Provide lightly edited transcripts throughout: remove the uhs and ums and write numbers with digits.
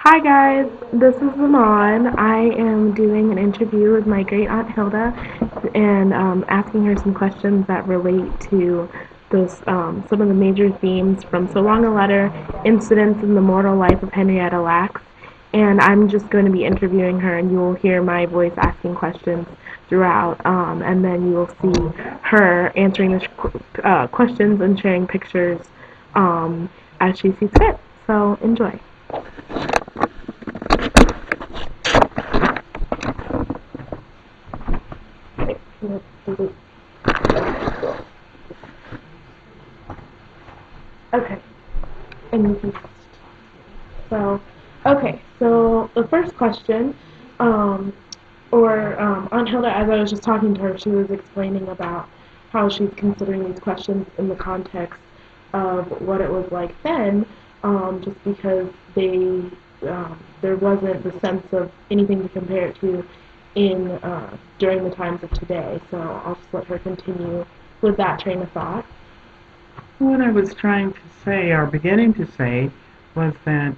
Hi guys, this is Amon. I am doing an interview with my great Aunt Hilda and asking her some questions that relate to some of the major themes from So Long a Letter, incidents in the mortal life of Henrietta Lacks. And I'm just going to be interviewing her, and you will hear my voice asking questions throughout. And then you will see her answering the questions and sharing pictures as she sees fit. So enjoy. Okay. And you can so so the first question, Aunt Hilda, as I was just talking to her, she was explaining about how she's considering these questions in the context of what it was like then, just because there wasn't the sense of anything to compare it to in during the times of today. So I'll just let her continue with that train of thought. What I was trying to say, or beginning to say, was that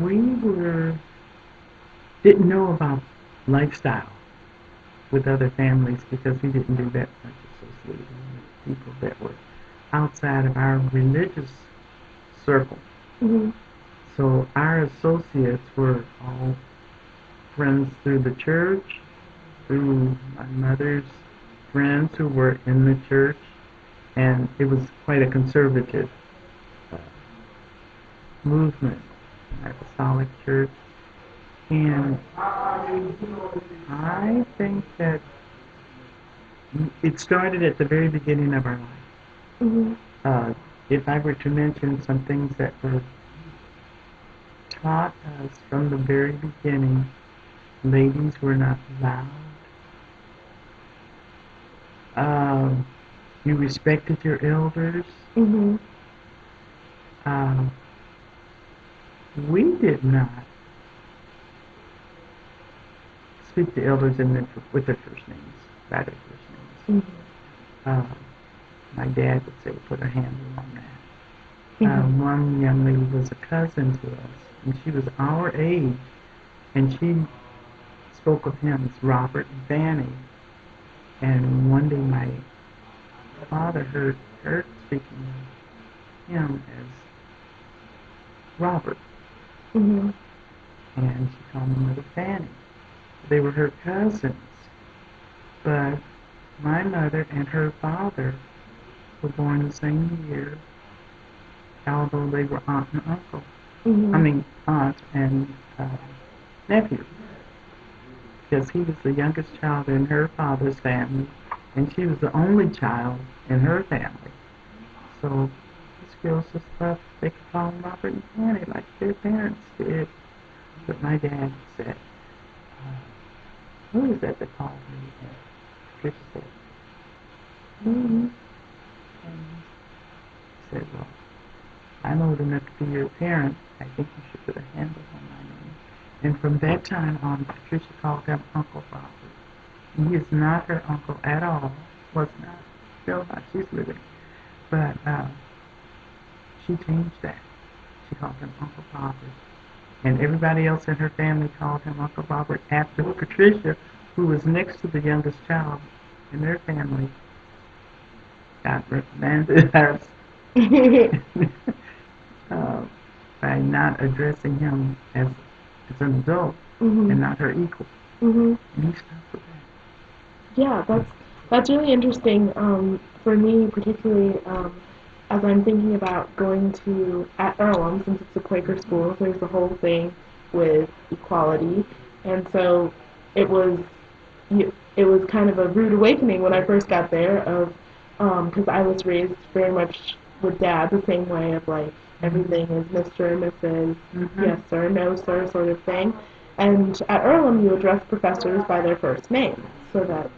we didn't know about lifestyle with other families because we didn't do that much associating with people that were outside of our religious circle. Mm-hmm. So our associates were all friends through the church, through my mother's friends who were in the church, and it was quite a conservative uh, movement, apostolic church. And I think that it started at the very beginning of our life. Mm-hmm. Uh, if I were to mention some things that were taught us from the very beginning, ladies were not allowed. Um, you respected your elders. Mm-hmm. Um, we did not speak to elders with their first names, by their first names. Mm-hmm. My dad would say, put a handle on that. Mm-hmm. One young lady was a cousin to us, and she was our age, and she spoke of him as Robert Vanny. And one day my father heard her speaking of him as Robert, Mm-hmm. and she called him Little Fanny. They were her cousins, but my mother and her father were born the same year, although they were aunt and uncle. I Mm-hmm. mean, aunt and nephew, because he was the youngest child in her father's family, and she was the only child in her family. So these girls just thought they could call him Robert and Fanny like their parents did. But my dad said, who is that called me? And Patricia said, mm-hmm. And he said, well, I'm old enough to be your parent. I think you should put a handle on my name. And from that time on, Patricia called him Uncle Robert. He is not her uncle at all. Was not. Still not. She's living. But she changed that. She called him Uncle Robert. And everybody else in her family called him Uncle Robert after Patricia, who was next to the youngest child in their family, got reprimanded uh, by not addressing him as an adult Mm-hmm. and not her equal. Mm-hmm. And he stopped with that. Yeah, that's really interesting. For me, particularly, as I'm thinking about going to at Earlham, since it's a Quaker school, there's the whole thing with equality, and so it was it was kind of a rude awakening when I first got there of because I was raised very much with dad the same way of like everything is Mr. and Mrs. Mm-hmm. Yes sir, no sir sort of thing. And at Earlham you address professors by their first name so that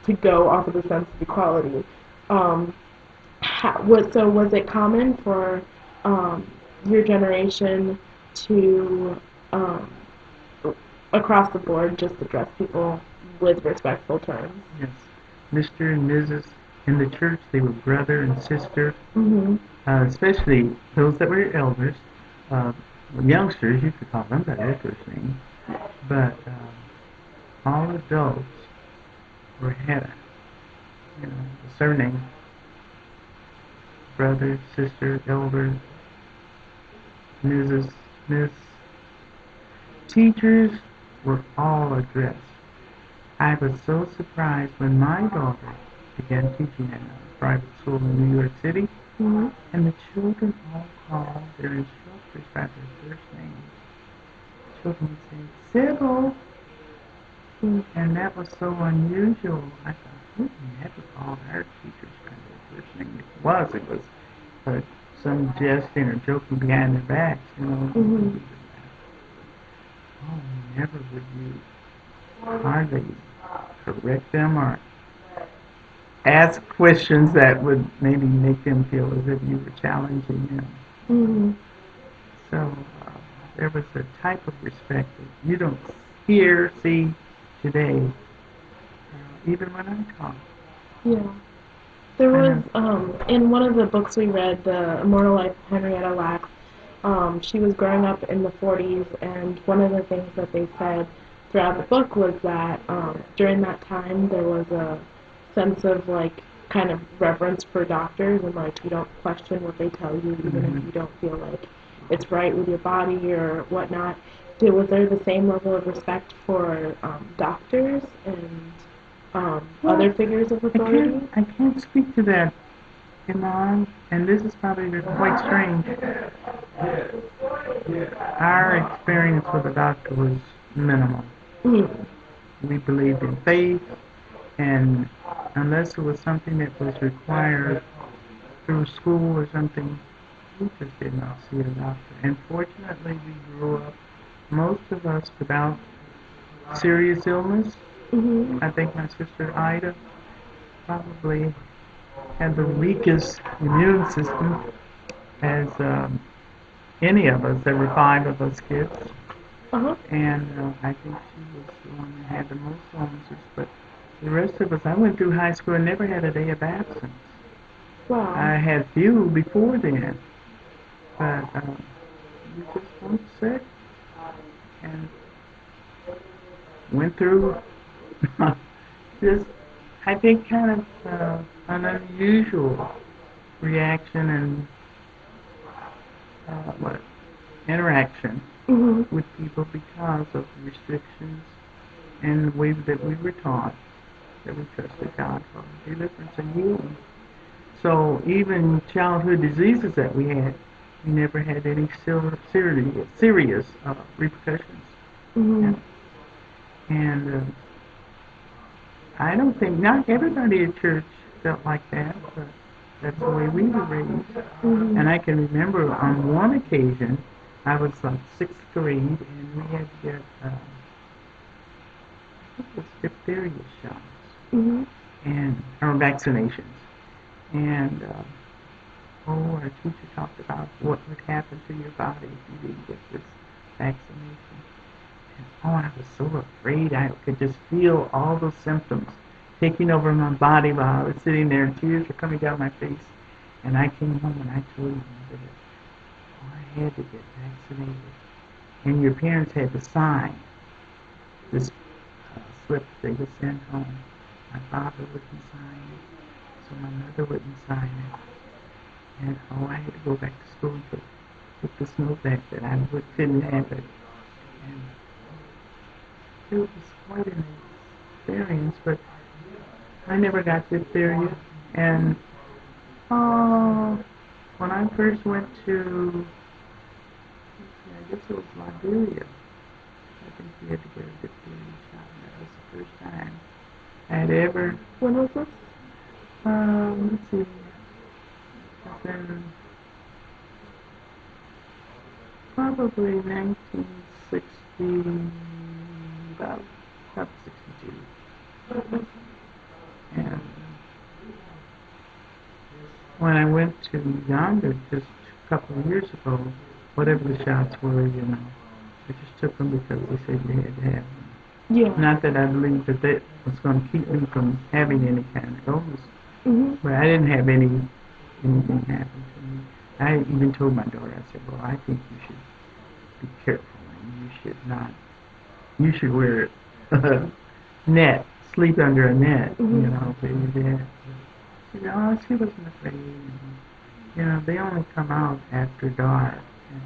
to go off of the sense of equality. Um, was it common for your generation to across the board just address people with respectful terms? Yes. Mr. and Mrs. In the church, they were brother and sister, Mm-hmm. especially those that were elders. Uh, youngsters, you could call them by their first name, but all adults had a surname, brother, sister, elder, Mrs., Miss. Teachers were all addressed. I was so surprised when my daughter began teaching in a private school in New York City, and the children all called their instructors by their first names. Children would say, Sybil, and that was so unusual. I thought, we never called our teachers by their first name. It was some jesting or joking behind their backs, Oh, never would you hardly correct them or ask questions that would maybe make them feel as if you were challenging them. So there was a type of respect that you don't see today, even when I talk. Yeah. There was, in one of the books we read, The Immortal Life of Henrietta Lacks, she was growing up in the 40s, and one of the things that they said throughout the book was that during that time there was a sense of, like, kind of reverence for doctors, and, like, you don't question what they tell you, even if you don't feel like it's right with your body or whatnot. Was there the same level of respect for doctors and other figures of authority? I can't speak to that, Iman, and this is probably quite strange. Our experience with a doctor was minimal. We believed in faith, and unless it was something that was required through school or something, we just did not see a doctor. And fortunately, we grew up, most of us, without serious illness. I think my sister Ida probably had the weakest immune system as any of us. There were 5 of us kids. And I think she was the one that had the most illnesses. But the rest of us, I went through high school and never had a day of absence. Wow. I had few before then. But we just weren't sick. And went through just, I think, kind of an unusual reaction and interaction with people because of the restrictions and the way that we were taught that we trusted God for deliverance and healing. So even childhood diseases that we had, we never had any serious repercussions. And I don't think, not everybody at church felt like that, but that's the way we were raised. And I can remember on one occasion, I was like 6th grade, and we had to get, I think it was diphtheria shots, or vaccinations. And, our teacher talked about what would happen to your body if you didn't get this vaccination. And, I was so afraid. I could just feel all those symptoms taking over my body while I was sitting there, and tears were coming down my face. And I came home and I told my mother that I had to get vaccinated. And your parents had to sign this slip they would send home. My father wouldn't sign it, so my mother wouldn't sign it. And I had to go back to school to put this note back that I couldn't have it. And it was quite an experience, but I never got diphtheria. And when I first went to, I guess it was Liberia, I think we had to get a diphtheria shot. That was the first time I had ever. When was this? Let's see. In probably 1960, about 62. And when I went to Uganda just a couple of years ago, whatever the shots were, I just took them because they said you had to have them. Yeah. Not that I believed that was going to keep me from having any kind of illness, but I didn't have anything happen to me. I even told my daughter, I said, well, I think you should should not. You should wear a net, sleep under a net, baby dad. She said, oh, she wasn't afraid. They only come out after dark. And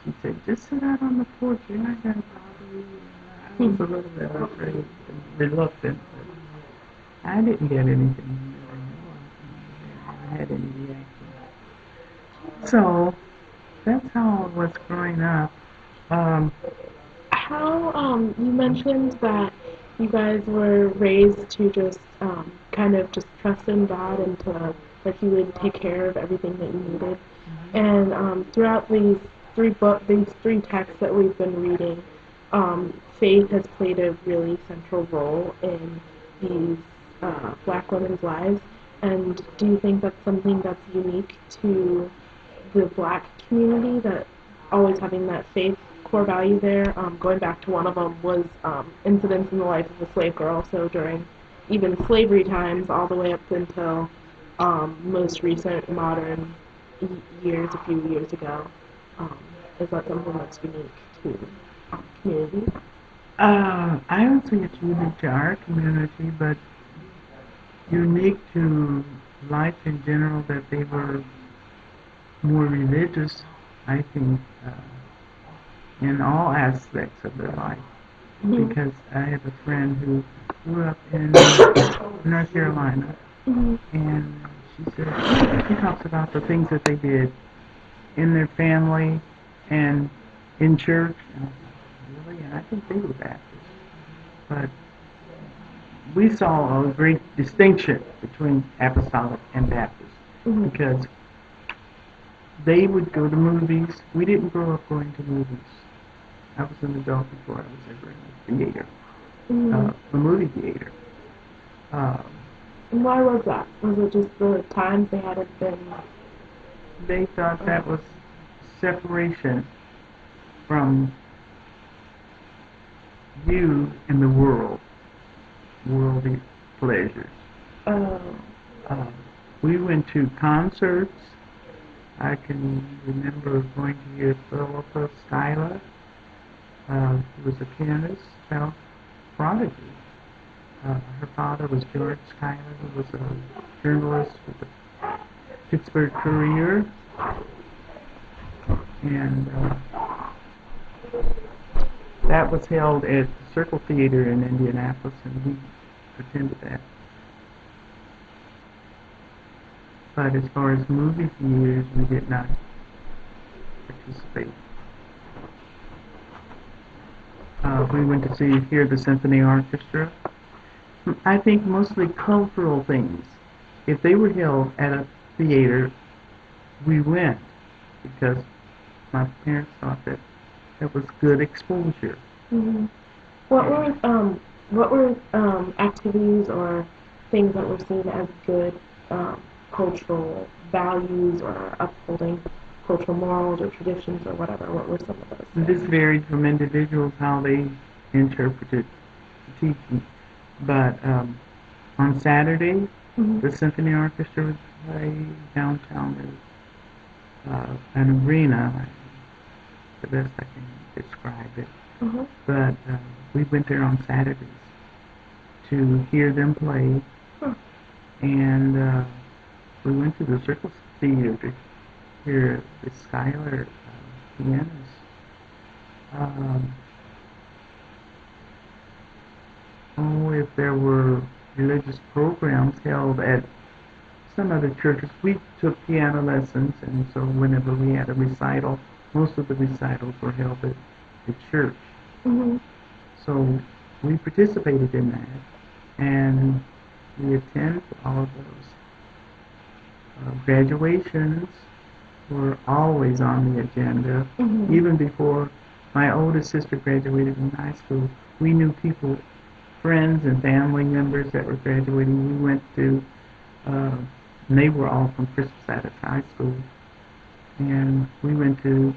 she said, just sit out on the porch. You're not going to bother you. I was a little bit afraid and reluctant. But I didn't get anything. I haven't had any reaction. So that's how I was growing up. You mentioned that you guys were raised to just kind of just trust in God and that He would take care of everything that you needed. And throughout these three texts that we've been reading, faith has played a really central role in these Black women's lives. And do you think that's something that's unique to the Black community, that always having that faith core value there? Going back to one of them was incidents in the life of a slave girl. So during even slavery times, all the way up until most recent modern years, a few years ago. Is that something that's unique to our community? I don't think it's unique to our community, but unique to life in general, that they were more religious, I think, in all aspects of their life. Mm-hmm. Because I have a friend who grew up in North Carolina, mm-hmm. and she talks about the things that they did in their family and in church. And I thought, really? And I think they were Baptist. But we saw a great distinction between Apostolic and Baptist, mm-hmm. because they would go to movies. We didn't grow up going to movies. I was an adult before I was ever in a theater, mm-hmm. A movie theater. And why was that? Was it just the times they hadn't been? They thought that was separation from you and the world, worldly pleasures. We went to concerts. I can remember going to hear Philippa Schuyler, who was a pianist, child prodigy. Her father was George Schuyler, who was a journalist with the Pittsburgh Courier. And that was held at the Circle Theater in Indianapolis, and we attended that. But as far as movie theaters, we did not participate. We went to hear the symphony orchestra. I think mostly cultural things. If they were held at a theater, we went because my parents thought that was good exposure. Mm-hmm. What were activities or things that were seen as good cultural values or upholding cultural morals or traditions or whatever? What were some of those things? This varied from individuals how they interpreted the teaching. But on Saturday, mm-hmm. the symphony orchestra would play downtown. An arena, the best I can describe it. Mm-hmm. But we went there on Saturdays to hear them play, and we went to the Circle Theater to hear the Schuyler pianist. If there were religious programs held at some other churches, we took piano lessons, and so whenever we had a recital, most of the recitals were held at the church. Mm-hmm. So we participated in that, and we attended all of those. Graduations were always on the agenda. Mm-hmm. Even before my oldest sister graduated in high school, we knew people, friends and family members that were graduating. We went to, and they were all from Crispus Attucks High School, and we went to